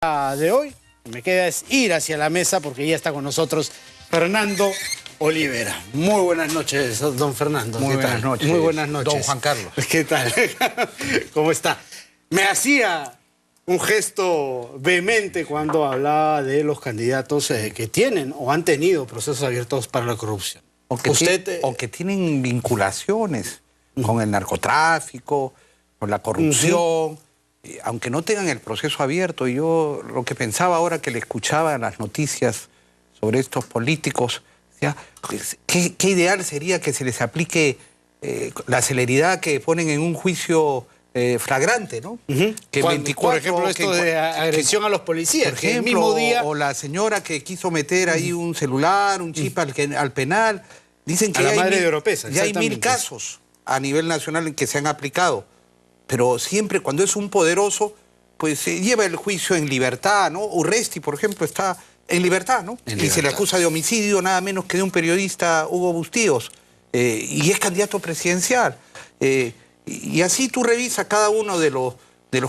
De hoy me queda es ir hacia la mesa porque ya está con nosotros Fernando Olivera. Muy buenas noches, don Fernando. Muy buenas noches. Muy buenas noches. Don Juan Carlos. ¿Qué tal? ¿Cómo está? Me hacía un gesto vehemente cuando hablaba de los candidatos que tienen o han tenido procesos abiertos para la corrupción. O que tienen vinculaciones con el narcotráfico, con la corrupción. Aunque no tengan el proceso abierto, yo lo que pensaba ahora que le escuchaba en las noticias sobre estos políticos, decía, ¿qué ideal sería que se les aplique la celeridad que ponen en un juicio flagrante, ¿no? Que 24, por ejemplo, esto de agresión a los policías, por ejemplo, que el mismo día... o la señora que quiso meter ahí un celular, un chip al penal. Dicen que a la madre de Oropesa, ya hay 1000 casos a nivel nacional en que se han aplicado. Pero siempre cuando es un poderoso, pues se lleva el juicio en libertad, ¿no? Urresti, por ejemplo, está en libertad, ¿no? Y se le acusa de homicidio nada menos que de un periodista, Hugo Bustíos, y es candidato presidencial. Y así tú revisas cada uno de los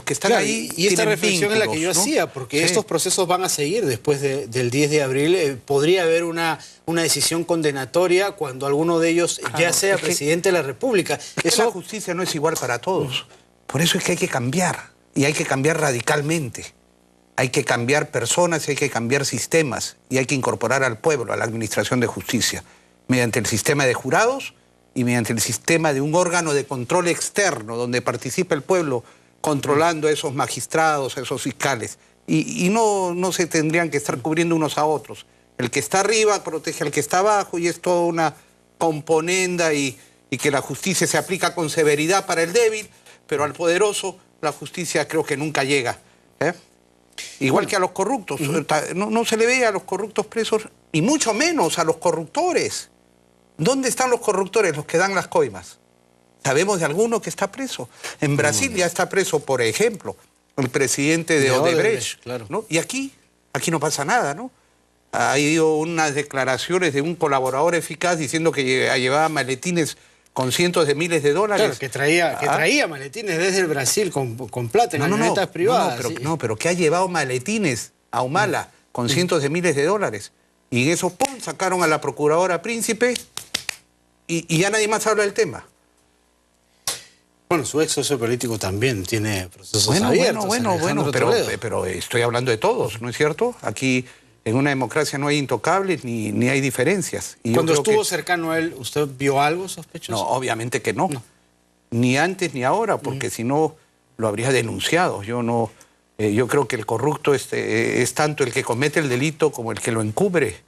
que están ahí. Y esta reflexión vínculos, es la que yo ¿no? hacía, porque estos procesos van a seguir después del 10 de abril. Podría haber una decisión condenatoria cuando alguno de ellos ya sea presidente de la República. La justicia no es igual para todos. Por eso es que hay que cambiar, y hay que cambiar radicalmente. Hay que cambiar personas, hay que cambiar sistemas, y hay que incorporar al pueblo a la administración de justicia, mediante el sistema de jurados y mediante el sistema de un órgano de control externo, donde participa el pueblo controlando a esos magistrados, a esos fiscales. Y no se tendrían que estar cubriendo unos a otros. El que está arriba protege al que está abajo, y es toda una componenda, y que la justicia se aplica con severidad para el débil, pero al poderoso la justicia creo que nunca llega. Igual que a los corruptos. No se le ve a los corruptos presos, y mucho menos a los corruptores. ¿Dónde están los corruptores? Los que dan las coimas. ¿Sabemos de alguno que está preso? En Brasil ya está preso, por ejemplo, el presidente de Odebrecht. Claro. ¿No? Y aquí no pasa nada, ¿no? Ha habido unas declaraciones de un colaborador eficaz diciendo que llevaba maletines con cientos de miles de dólares. Claro, que traía maletines desde el Brasil con plata en avionetas privadas. Pero que ha llevado maletines a Humala con cientos de miles de dólares. Y en eso, ¡pum!, sacaron a la procuradora Príncipe y ya nadie más habla del tema. Bueno, su ex socio político también tiene procesos abiertos. Bueno, pero estoy hablando de todos, ¿no es cierto? Aquí en una democracia no hay intocables ni hay diferencias. Y cuando estuvo cercano a él, ¿usted vio algo sospechoso? No, obviamente que no. Ni antes ni ahora, porque si no lo habría denunciado. Yo creo que el corrupto es tanto el que comete el delito como el que lo encubre,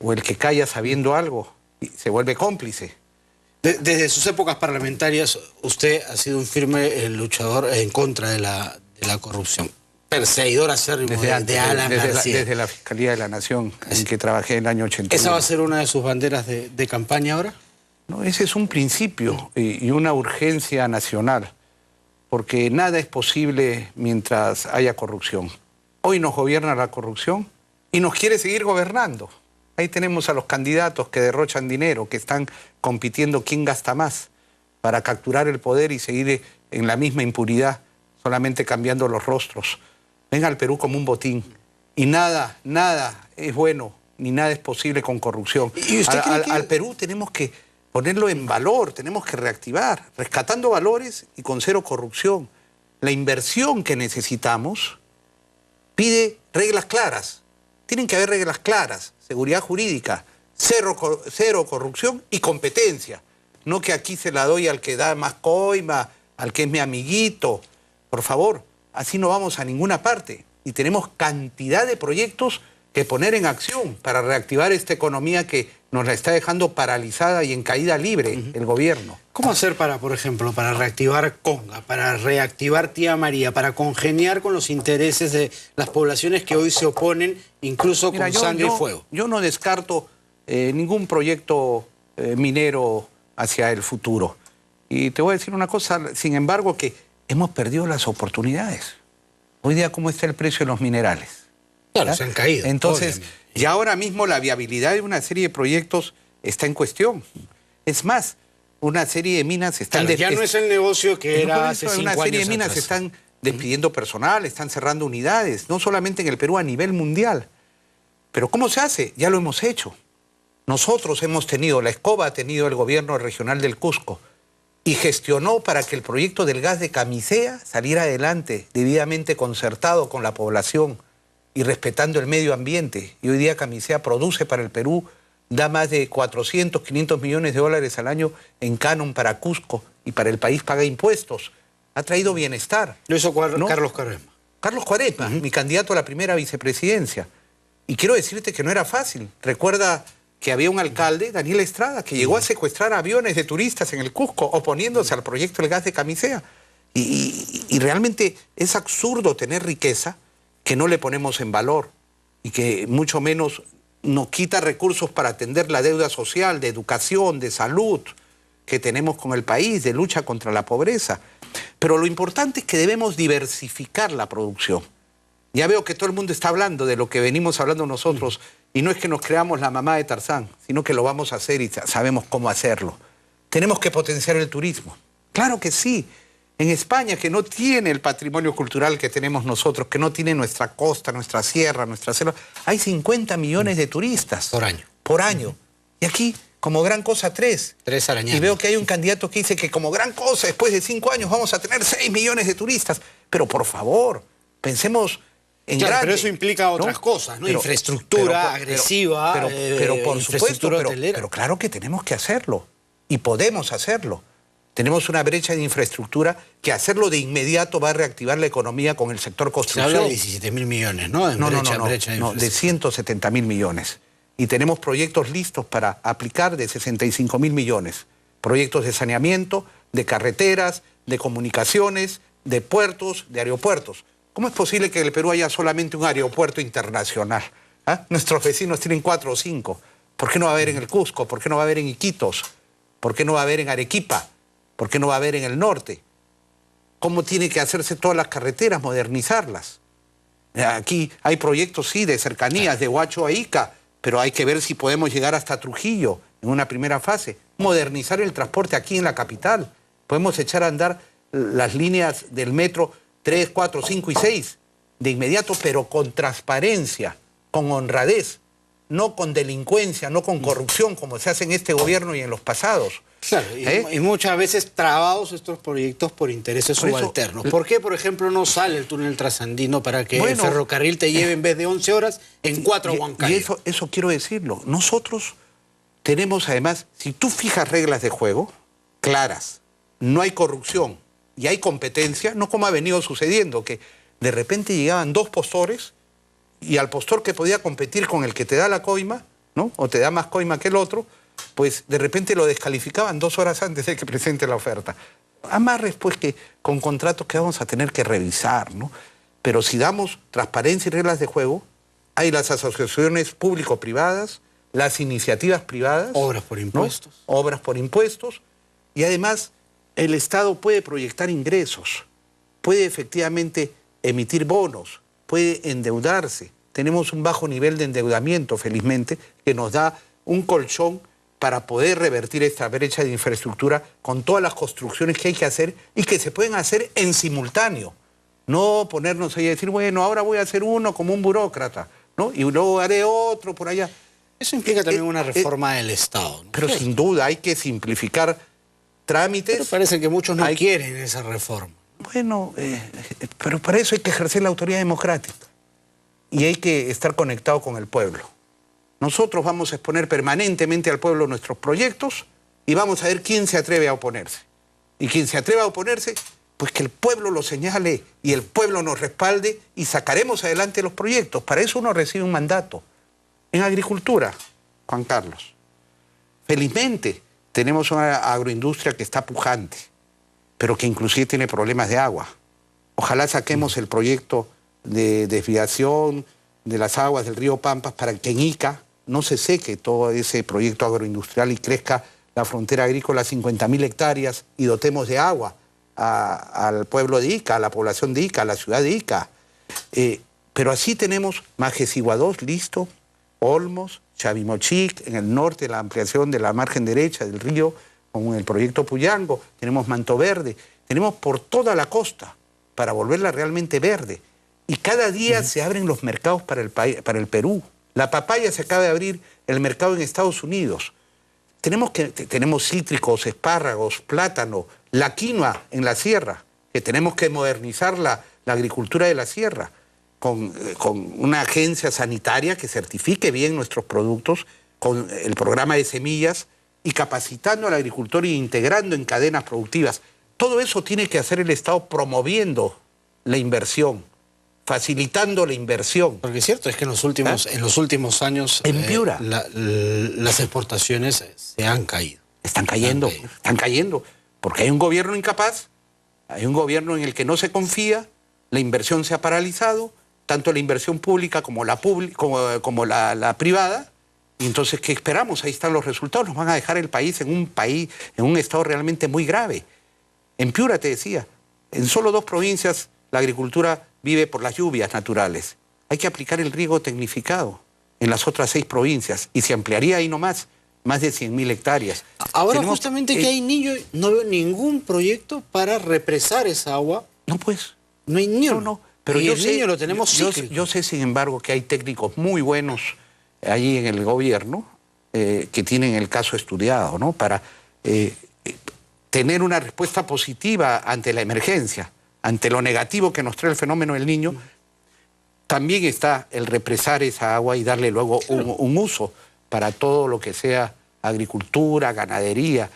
o el que calla sabiendo algo y se vuelve cómplice. Desde sus épocas parlamentarias, usted ha sido un firme luchador en contra de la corrupción. Perseguidor acérrimo de Alan García. Desde la Fiscalía de la Nación, en que trabajé en el año 81. ¿Esa va a ser una de sus banderas de campaña ahora? No, ese es un principio y una urgencia nacional, porque nada es posible mientras haya corrupción. Hoy nos gobierna la corrupción y nos quiere seguir gobernando. Ahí tenemos a los candidatos que derrochan dinero, que están compitiendo quién gasta más para capturar el poder y seguir en la misma impunidad, solamente cambiando los rostros. Ven al Perú como un botín y nada es bueno, ni nada es posible con corrupción. ¿Y usted cree que... Al Perú tenemos que ponerlo en valor, tenemos que reactivar, rescatando valores y con cero corrupción. La inversión que necesitamos pide reglas claras. Tienen que haber reglas claras, seguridad jurídica, cero corrupción y competencia. No que aquí se la doy al que da más coima, al que es mi amiguito. Por favor, así no vamos a ninguna parte. Y tenemos cantidad de proyectos que poner en acción para reactivar esta economía que nos la está dejando paralizada y en caída libre el gobierno. ¿Cómo hacer por ejemplo, para reactivar Conga, para reactivar Tía María, para congeniar con los intereses de las poblaciones que hoy se oponen, incluso con sangre y fuego? Yo no descarto ningún proyecto minero hacia el futuro. Y te voy a decir una cosa, sin embargo, que hemos perdido las oportunidades. Hoy día, ¿cómo está el precio de los minerales? Claro, se han caído. Entonces, ya ahora mismo la viabilidad de una serie de proyectos está en cuestión. Es más, una serie de minas están... Claro, ya no es el negocio que era hace 5 años Una serie de minas atrás. están despidiendo personal, están cerrando unidades, no solamente en el Perú, a nivel mundial. Pero ¿cómo se hace? Ya lo hemos hecho. Nosotros hemos tenido, la escoba ha tenido el gobierno regional del Cusco y gestionó para que el proyecto del gas de Camisea saliera adelante, debidamente concertado con la población y respetando el medio ambiente. Y hoy día Camisea produce para el Perú, da más de 400, 500 millones de dólares al año en canon para Cusco y para el país paga impuestos. Ha traído bienestar. Lo hizo ¿no? Carlos Quaresma. Carlos Quaresma, mi candidato a la primera vicepresidencia. Y quiero decirte que no era fácil. Recuerda que había un alcalde, Daniel Estrada, que llegó a secuestrar aviones de turistas en el Cusco, oponiéndose al proyecto del gas de Camisea. Y realmente es absurdo tener riqueza que no le ponemos en valor y que mucho menos nos quita recursos para atender la deuda social, de educación, de salud que tenemos con el país, de lucha contra la pobreza. Pero lo importante es que debemos diversificar la producción. Ya veo que todo el mundo está hablando de lo que venimos hablando nosotros, y no es que nos creamos la mamá de Tarzán, sino que lo vamos a hacer y sabemos cómo hacerlo. Tenemos que potenciar el turismo. Claro que sí. En España, que no tiene el patrimonio cultural que tenemos nosotros, que no tiene nuestra costa, nuestra sierra, nuestra selva, hay 50 millones de turistas. Por año. Por año. Y aquí, como gran cosa, 3. 3 arañanos. Y veo que hay un candidato que dice que como gran cosa, después de 5 años vamos a tener 6 millones de turistas. Pero por favor, pensemos en claro, grande. Pero eso implica otras cosas, ¿no? Infraestructura agresiva, pero por supuesto, hotelera. pero claro que tenemos que hacerlo. Y podemos hacerlo. Tenemos una brecha de infraestructura que hacerlo de inmediato va a reactivar la economía con el sector construcción. Se habla de 17.000 millones, ¿no? De 170.000 millones. Y tenemos proyectos listos para aplicar de 65.000 millones. Proyectos de saneamiento, de carreteras, de comunicaciones, de puertos, de aeropuertos. ¿Cómo es posible que en el Perú haya solamente un aeropuerto internacional? ¿Ah? Nuestros vecinos tienen 4 o 5. ¿Por qué no va a haber en el Cusco? ¿Por qué no va a haber en Iquitos? ¿Por qué no va a haber en Arequipa? ¿Por qué no va a haber en el norte? ¿Cómo tiene que hacerse todas las carreteras, modernizarlas? Aquí hay proyectos, sí, de cercanías, de Huacho a Ica, pero hay que ver si podemos llegar hasta Trujillo en una primera fase. Modernizar el transporte aquí en la capital. Podemos echar a andar las líneas del metro 3, 4, 5 y 6 de inmediato, pero con transparencia, con honradez, no con delincuencia, no con corrupción, como se hace en este gobierno y en los pasados. Claro, y muchas veces trabados estos proyectos por intereses subalternos. ¿Por qué, por ejemplo, no sale el túnel trasandino para que el ferrocarril te lleve en vez de 11 horas en 4 a Huancayo? Y eso quiero decirlo. Nosotros tenemos además, si tú fijas reglas de juego claras, no hay corrupción y hay competencia, no como ha venido sucediendo, que de repente llegaban 2 postores y al postor que podía competir con el que te da la coima, ¿no? O te da más coima que el otro, pues de repente lo descalificaban 2 horas antes de que presente la oferta. Amarres, pues, que con contratos que vamos a tener que revisar, ¿no? Pero si damos transparencia y reglas de juego, hay las asociaciones público-privadas, las iniciativas privadas. Obras por impuestos. ¿No? Obras por impuestos. Y además, el Estado puede proyectar ingresos, puede efectivamente emitir bonos, puede endeudarse. Tenemos un bajo nivel de endeudamiento, felizmente, que nos da un colchón para poder revertir esta brecha de infraestructura con todas las construcciones que hay que hacer y que se pueden hacer en simultáneo. No ponernos ahí a decir, bueno, ahora voy a hacer uno como un burócrata, ¿no? Y luego haré otro por allá. Eso implica también una reforma del Estado, ¿no? Pero sin duda hay que simplificar trámites. Pero parece que muchos no quieren esa reforma. Bueno, pero para eso hay que ejercer la autoridad democrática y hay que estar conectado con el pueblo. Nosotros vamos a exponer permanentemente al pueblo nuestros proyectos y vamos a ver quién se atreve a oponerse. Y quien se atreva a oponerse, pues que el pueblo lo señale y el pueblo nos respalde y sacaremos adelante los proyectos. Para eso uno recibe un mandato. En agricultura, Juan Carlos, felizmente tenemos una agroindustria que está pujante, pero que inclusive tiene problemas de agua. Ojalá saquemos el proyecto de desviación de las aguas del río Pampas para que en Ica no se seque todo ese proyecto agroindustrial y crezca la frontera agrícola a 50.000 hectáreas y dotemos de agua al pueblo de Ica, a la población de Ica, a la ciudad de Ica. Pero así tenemos Majesiguá 2 listo, Olmos, Chavimochic, en el norte la ampliación de la margen derecha del río con el proyecto Puyango, tenemos Manto Verde, tenemos por toda la costa para volverla realmente verde. Y cada día se abren los mercados para el Perú. La papaya se acaba de abrir el mercado en Estados Unidos. Tenemos cítricos, espárragos, plátano, la quinoa en la sierra, que tenemos que modernizar la agricultura de la sierra con una agencia sanitaria que certifique bien nuestros productos, con el programa de semillas y capacitando al agricultor e integrando en cadenas productivas. Todo eso tiene que hacer el Estado promoviendo la inversión, facilitando la inversión. Porque es cierto, es que en los últimos años en Piura las exportaciones se han caído. Están cayendo, porque hay un gobierno incapaz, hay un gobierno en el que no se confía, la inversión se ha paralizado, tanto la inversión pública como la privada, y entonces, ¿qué esperamos? Ahí están los resultados, nos van a dejar el país en un estado realmente muy grave. En Piura, te decía, en solo 2 provincias la agricultura vive por las lluvias naturales. Hay que aplicar el riego tecnificado en las otras 6 provincias y se ampliaría ahí nomás, más de 100.000 hectáreas. Ahora justamente que hay niños, no veo ningún proyecto para represar esa agua. No, pues. No hay niño. No, pero y el niño lo tenemos cíclico. Yo sé, sin embargo, que hay técnicos muy buenos allí en el gobierno que tienen el caso estudiado, ¿no? Para tener una respuesta positiva ante la emergencia, ante lo negativo que nos trae el fenómeno del Niño. También está el represar esa agua y darle luego un uso para todo lo que sea agricultura, ganadería.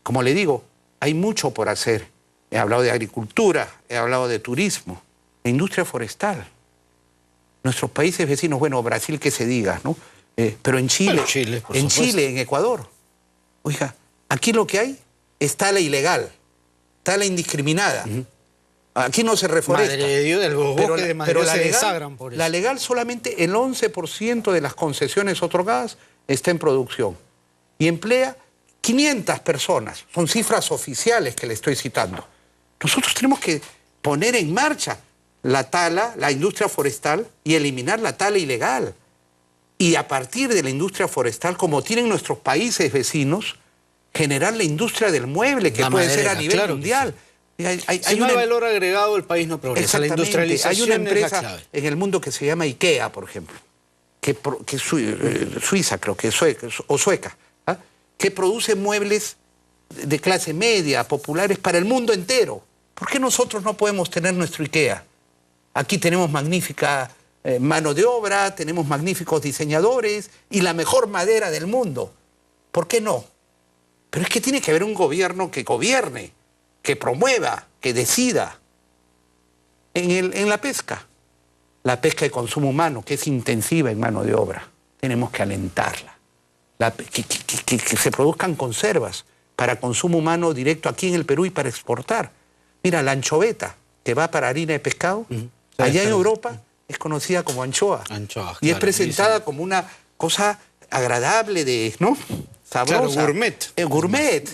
Como le digo, hay mucho por hacer. He hablado de agricultura, he hablado de turismo, de industria forestal. Nuestros países vecinos, bueno, Brasil que se diga, ¿no? Pero en Chile, en Ecuador. Oiga, aquí lo que hay es tala ilegal, tala indiscriminada. Aquí no se reforesta. Madre de Dios, del bosque de Madrid se desagran por eso. La legal solamente el 11% de las concesiones otorgadas está en producción. Y emplea 500 personas. Son cifras oficiales que le estoy citando. Nosotros tenemos que poner en marcha la tala, la industria forestal y eliminar la tala ilegal. Y a partir de la industria forestal, como tienen nuestros países vecinos, generar la industria del mueble, que puede ser a nivel mundial. Si no hay valor agregado, el país no progresa. La industrialización hay una empresa es la clave. en el mundo que se llama IKEA, por ejemplo, que es suiza, creo que es sueca, ¿ah? Que produce muebles de clase media, populares para el mundo entero. ¿Por qué nosotros no podemos tener nuestro IKEA? Aquí tenemos magnífica mano de obra, tenemos magníficos diseñadores y la mejor madera del mundo. ¿Por qué no? Pero es que tiene que haber un gobierno que gobierne, que promueva, que decida. En la pesca de consumo humano, que es intensiva en mano de obra, tenemos que alentarla. Que se produzcan conservas para consumo humano directo aquí en el Perú y para exportar. Mira, la anchoveta, que va para harina de pescado, allá en Europa es conocida como anchoa. Y es presentada como una cosa agradable, ¿no? Sabrosa. Claro, gourmet. Gourmet.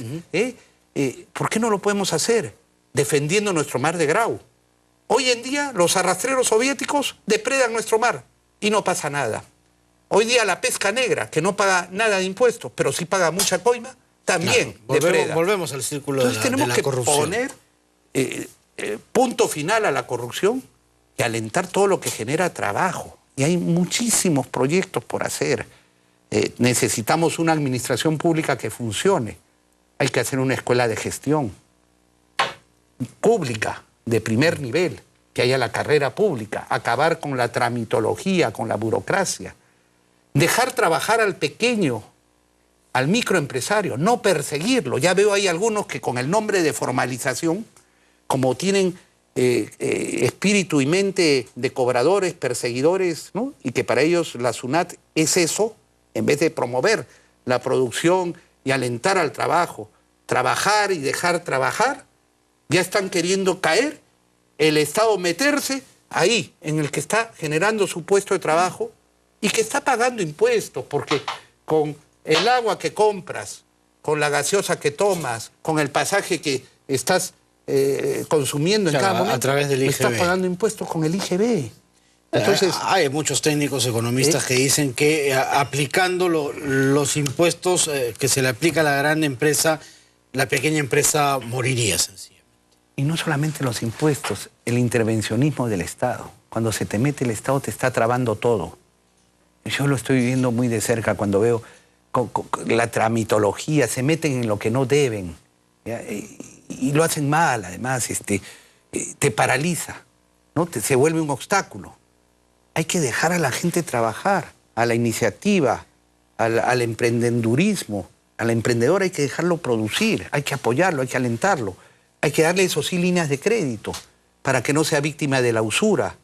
¿Por qué no lo podemos hacer? Defendiendo nuestro mar de Grau. Hoy en día los arrastreros soviéticos depredan nuestro mar y no pasa nada. Hoy día la pesca negra, que no paga nada de impuestos, pero sí paga mucha coima, también depreda. Volvemos al círculo de la corrupción. Entonces tenemos que poner punto final a la corrupción y alentar todo lo que genera trabajo. Y hay muchísimos proyectos por hacer. Necesitamos una administración pública que funcione. Hay que hacer una escuela de gestión pública, de primer nivel, que haya la carrera pública, acabar con la tramitología, con la burocracia, dejar trabajar al pequeño, al microempresario, no perseguirlo. Ya veo ahí algunos que con el nombre de formalización, como tienen espíritu y mente de cobradores, perseguidores, ¿no? Y que para ellos la SUNAT es eso, en vez de promover la producción y alentar al trabajo, trabajar y dejar trabajar, ya están queriendo caer, el Estado meterse ahí, en el que está generando su puesto de trabajo y que está pagando impuestos, porque con el agua que compras, con la gaseosa que tomas, con el pasaje que estás consumiendo en cada momento, a través del IGB. Estás pagando impuestos con el IGB. Entonces, hay muchos técnicos economistas que dicen que aplicando los impuestos que se le aplica a la gran empresa, la pequeña empresa moriría sencillamente. Y no solamente los impuestos, el intervencionismo del Estado. Cuando se te mete el Estado te está trabando todo. Yo lo estoy viviendo muy de cerca cuando veo la tramitología, se meten en lo que no deben. ¿Ya? Y lo hacen mal, además, te paraliza, ¿no? Se vuelve un obstáculo. Hay que dejar a la gente trabajar, a la iniciativa, al emprendedurismo, al emprendedor hay que dejarlo producir, hay que apoyarlo, hay que alentarlo, hay que darle eso sí líneas de crédito para que no sea víctima de la usura.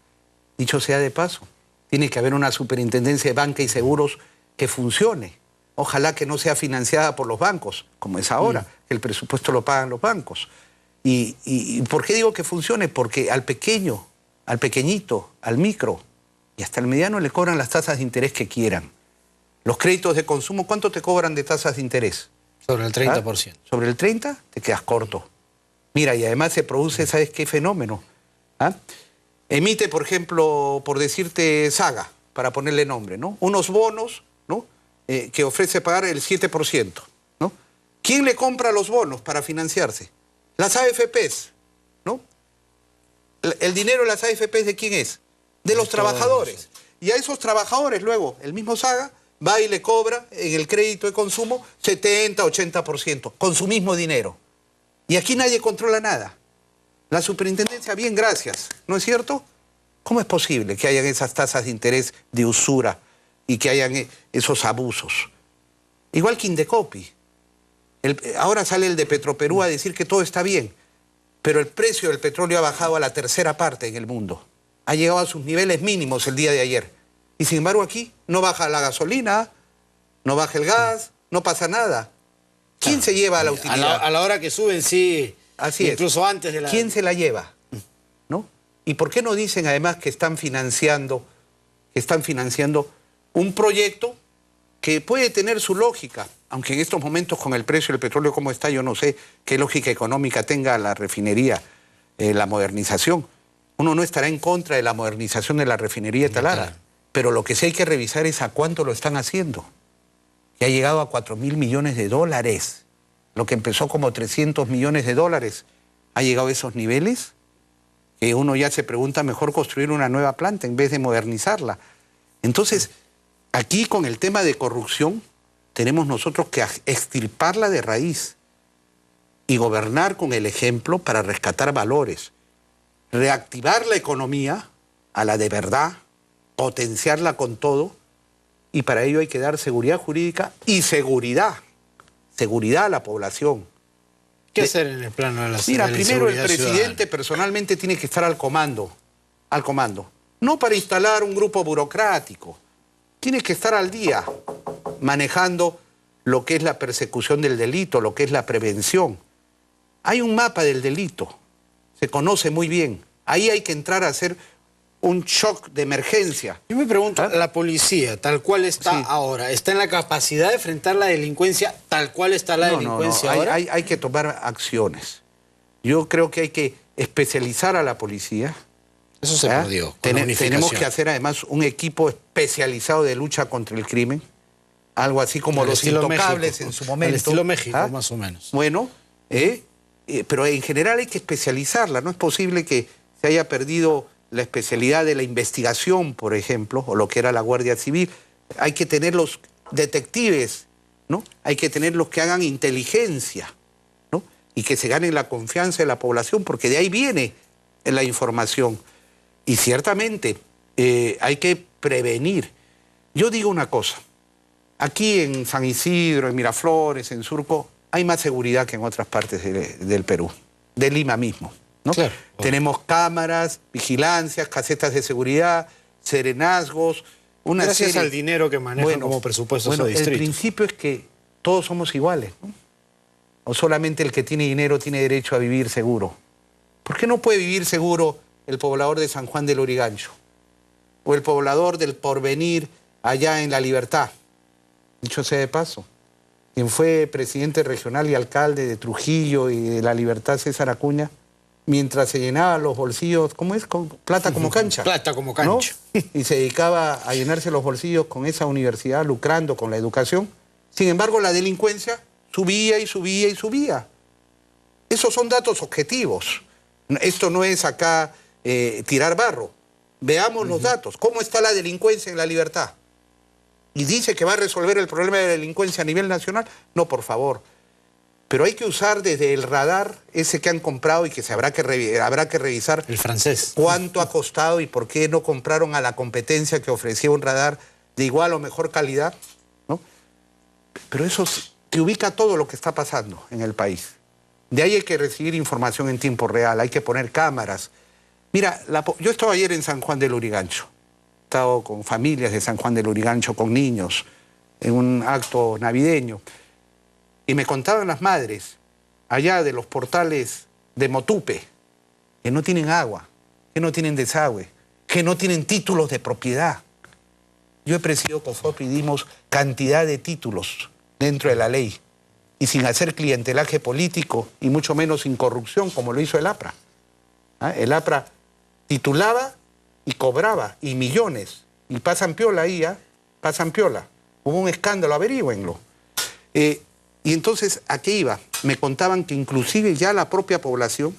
Dicho sea de paso, tiene que haber una superintendencia de banca y seguros que funcione. Ojalá que no sea financiada por los bancos, como es ahora, que el presupuesto lo pagan los bancos. ¿Y por qué digo que funcione? Porque al pequeño, al pequeñito, al micro y hasta al mediano le cobran las tasas de interés que quieran. Los créditos de consumo, ¿cuánto te cobran de tasas de interés? Sobre el 30%. ¿Ah? Sobre el 30% te quedas corto. Mira, y además se produce, ¿sabes qué fenómeno? ¿Ah? Emite, por ejemplo, por decirte Saga, para ponerle nombre, ¿no? Unos bonos, ¿no? Que ofrece pagar el 7%, ¿no? ¿Quién le compra los bonos para financiarse? Las AFPs, ¿no? El dinero de las AFPs, ¿de quién es? De los trabajadores. Y a esos trabajadores luego, el mismo Saga va y le cobra en el crédito de consumo 70, 80%, con su mismo dinero. Y aquí nadie controla nada. La superintendencia, bien, gracias, ¿no es cierto? ¿Cómo es posible que hayan esas tasas de interés de usura y que hayan esos abusos? Igual que Indecopi. Ahora sale el de Petroperú a decir que todo está bien, pero el precio del petróleo ha bajado a la tercera parte en el mundo. Ha llegado a sus niveles mínimos el día de ayer. Y sin embargo aquí no baja la gasolina, no baja el gas, no pasa nada. ¿Quién se lleva a la utilidad? A la hora que suben, sí. Así incluso es. Antes de la... ¿Quién se la lleva? ¿No? ¿Y por qué no dicen además que están financiando un proyecto que puede tener su lógica? Aunque en estos momentos con el precio del petróleo como está, yo no sé qué lógica económica tenga la refinería, la modernización. Uno no estará en contra de la modernización de la refinería de Talara, claro. Pero lo que sí hay que revisar es a cuánto lo están haciendo. Que ha llegado a 4.000 millones de dólares. Lo que empezó como 300 millones de dólares, ha llegado a esos niveles que uno ya se pregunta mejor construir una nueva planta en vez de modernizarla. Entonces, aquí con el tema de corrupción, tenemos nosotros que extirparla de raíz y gobernar con el ejemplo para rescatar valores, reactivar la economía a la de verdad, potenciarla con todo, y para ello hay que dar seguridad jurídica y seguridad a la población. ¿Qué hacer en el plano de la seguridad? Mira, primero el presidente ciudadana? Personalmente tiene que estar al comando, no para instalar un grupo burocrático, tiene que estar al día, manejando lo que es la persecución del delito, lo que es la prevención. Hay un mapa del delito, se conoce muy bien, ahí hay que entrar a hacer un shock de emergencia. Yo me pregunto, ¿la policía, tal cual está ahora, está en la capacidad de enfrentar la delincuencia tal cual está la delincuencia ahora? Hay que tomar acciones. Yo creo que hay que especializar a la policía. Eso se perdió. Tenemos que hacer además un equipo especializado de lucha contra el crimen, algo así como los Intocables en su momento. Al estilo México, más o menos. Bueno, pero en general hay que especializarla. No es posible que se haya perdido la especialidad de la investigación, por ejemplo, o lo que era la Guardia Civil. Hay que tener los detectives, ¿no? Hay que tener los que hagan inteligencia, ¿no? Y que se ganen la confianza de la población, porque de ahí viene la información. Y ciertamente hay que prevenir. Yo digo una cosa, aquí en San Isidro, en Miraflores, en Surco, hay más seguridad que en otras partes del Perú, de Lima mismo, ¿no? Claro. Tenemos cámaras, vigilancias, casetas de seguridad, serenazgos, una Gracias serie... al dinero que manejan como presupuesto esos distritos. El principio es que todos somos iguales, ¿no? O solamente el que tiene dinero tiene derecho a vivir seguro. ¿Por qué no puede vivir seguro el poblador de San Juan del Lurigancho? O el poblador del Porvenir allá en La Libertad. Dicho sea de paso, quien fue presidente regional y alcalde de Trujillo y de La Libertad, César Acuña, mientras se llenaba los bolsillos, ¿cómo es? Con plata como cancha. Plata como cancha. ¿No? Y se dedicaba a llenarse los bolsillos con esa universidad, lucrando con la educación. Sin embargo, la delincuencia subía y subía y subía. Esos son datos objetivos. Esto no es acá tirar barro. Veamos los datos. ¿Cómo está la delincuencia en La Libertad? ¿Y dice que va a resolver el problema de la delincuencia a nivel nacional? No, por favor. Pero hay que usar desde el radar ese que han comprado y que habrá que revisar. El francés. ¿Cuánto ha costado y por qué no compraron a la competencia que ofrecía un radar de igual o mejor calidad? ¿No? Pero eso te ubica todo lo que está pasando en el país. De ahí hay que recibir información en tiempo real, hay que poner cámaras. Mira, yo estaba ayer en San Juan del Lurigancho. He estado con familias de San Juan del Lurigancho, con niños, en un acto navideño. Y me contaban las madres, allá de los portales de Motupe, que no tienen agua, que no tienen desagüe, que no tienen títulos de propiedad. Yo he presidido COFOP y dimos cantidad de títulos dentro de la ley y sin hacer clientelaje político y mucho menos sin corrupción como lo hizo el APRA. El APRA titulaba y cobraba y millones y pasan piola ahí, pasan piola. Hubo un escándalo, averígüenlo. Y entonces, ¿a qué iba? Me contaban que inclusive ya la propia población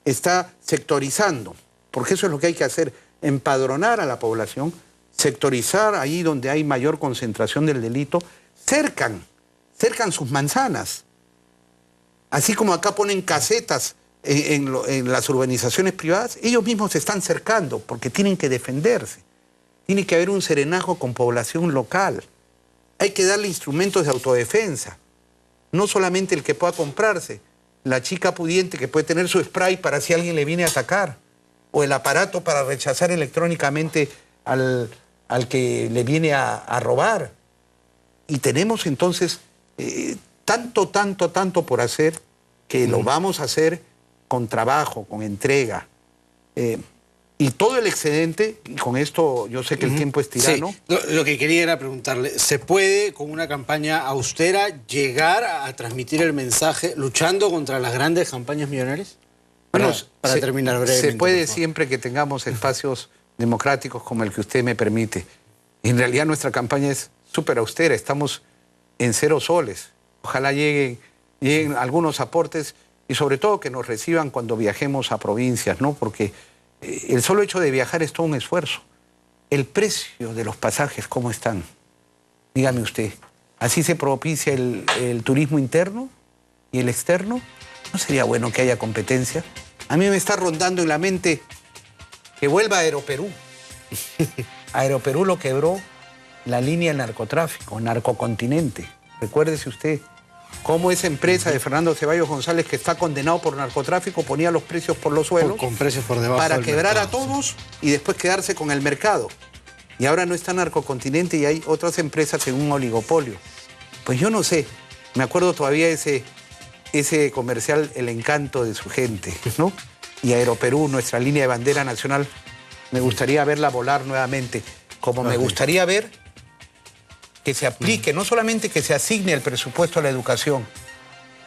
está sectorizando, porque eso es lo que hay que hacer, empadronar a la población, sectorizar ahí donde hay mayor concentración del delito, cercan sus manzanas. Así como acá ponen casetas en las urbanizaciones privadas, ellos mismos se están cercando porque tienen que defenderse. Tiene que haber un serenazgo con población local. Hay que darle instrumentos de autodefensa. No solamente el que pueda comprarse, la chica pudiente que puede tener su spray para si alguien le viene a atacar, o el aparato para rechazar electrónicamente al que le viene a robar. Y tenemos entonces tanto por hacer, que lo vamos a hacer con trabajo, con entrega. Y todo el excedente, y con esto yo sé que el tiempo es tirano. Sí. Lo que quería era preguntarle, ¿se puede con una campaña austera llegar a transmitir el mensaje luchando contra las grandes campañas millonarias? Para terminar brevemente. Se puede siempre que tengamos espacios democráticos como el que usted me permite. En realidad nuestra campaña es súper austera, estamos en 0 soles. Ojalá lleguen algunos aportes y sobre todo que nos reciban cuando viajemos a provincias, ¿no? Porque el solo hecho de viajar es todo un esfuerzo. El precio de los pasajes, ¿cómo están? Dígame usted, ¿así se propicia el turismo interno y el externo? ¿No sería bueno que haya competencia? A mí me está rondando en la mente que vuelva a Aeroperú. Aeroperú lo quebró la línea del narcotráfico, Narcocontinente. Recuérdese usted cómo esa empresa de Fernando Ceballos González, que está condenado por narcotráfico, ponía los precios por los suelos. Con precios por debajo para del quebrar mercado, a todos y después quedarse con el mercado. Y ahora no está Narcocontinente y hay otras empresas en un oligopolio. Pues yo no sé, me acuerdo todavía ese comercial, El encanto de su gente, ¿no? Y Aeroperú, nuestra línea de bandera nacional, me gustaría verla volar nuevamente, como me gustaría ver que se aplique, no solamente que se asigne el presupuesto a la educación,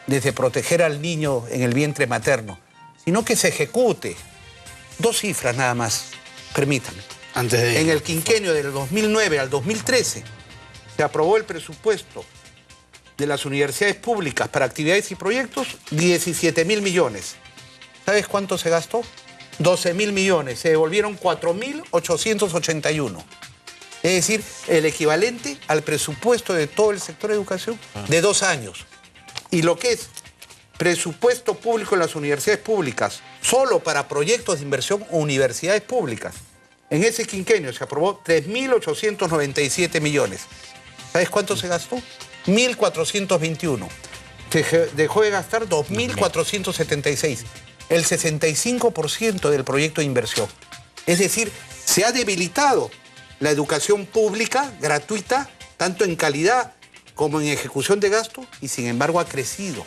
desde proteger al niño en el vientre materno, sino que se ejecute. 2 cifras nada más, permítanme. En el quinquenio del 2009 al 2013 se aprobó el presupuesto de las universidades públicas para actividades y proyectos, 17.000 millones. ¿Sabes cuánto se gastó? 12.000 millones, se devolvieron 4.881. Es decir, el equivalente al presupuesto de todo el sector de educación de 2 años. Y lo que es presupuesto público en las universidades públicas, solo para proyectos de inversión o universidades públicas, en ese quinquenio se aprobó 3.897 millones. ¿Sabes cuánto se gastó? 1.421. Se dejó de gastar 2.476. El 65% del proyecto de inversión. Es decir, se ha debilitado la educación pública, gratuita, tanto en calidad como en ejecución de gasto, y sin embargo ha crecido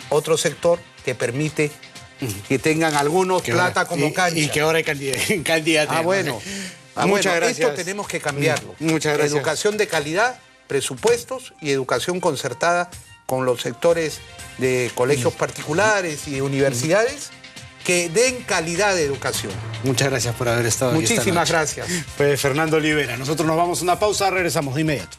otro sector que permite que tengan algunos plata como cancha. Y que ahora hay candidatos. Muchas gracias. Esto tenemos que cambiarlo. Muchas gracias. Educación de calidad, presupuestos y educación concertada con los sectores de colegios particulares y de universidades que den calidad de educación. Muchas gracias por haber estado aquí. Muchísimas gracias. Fue Fernando Olivera. Nosotros nos vamos a una pausa, regresamos de inmediato.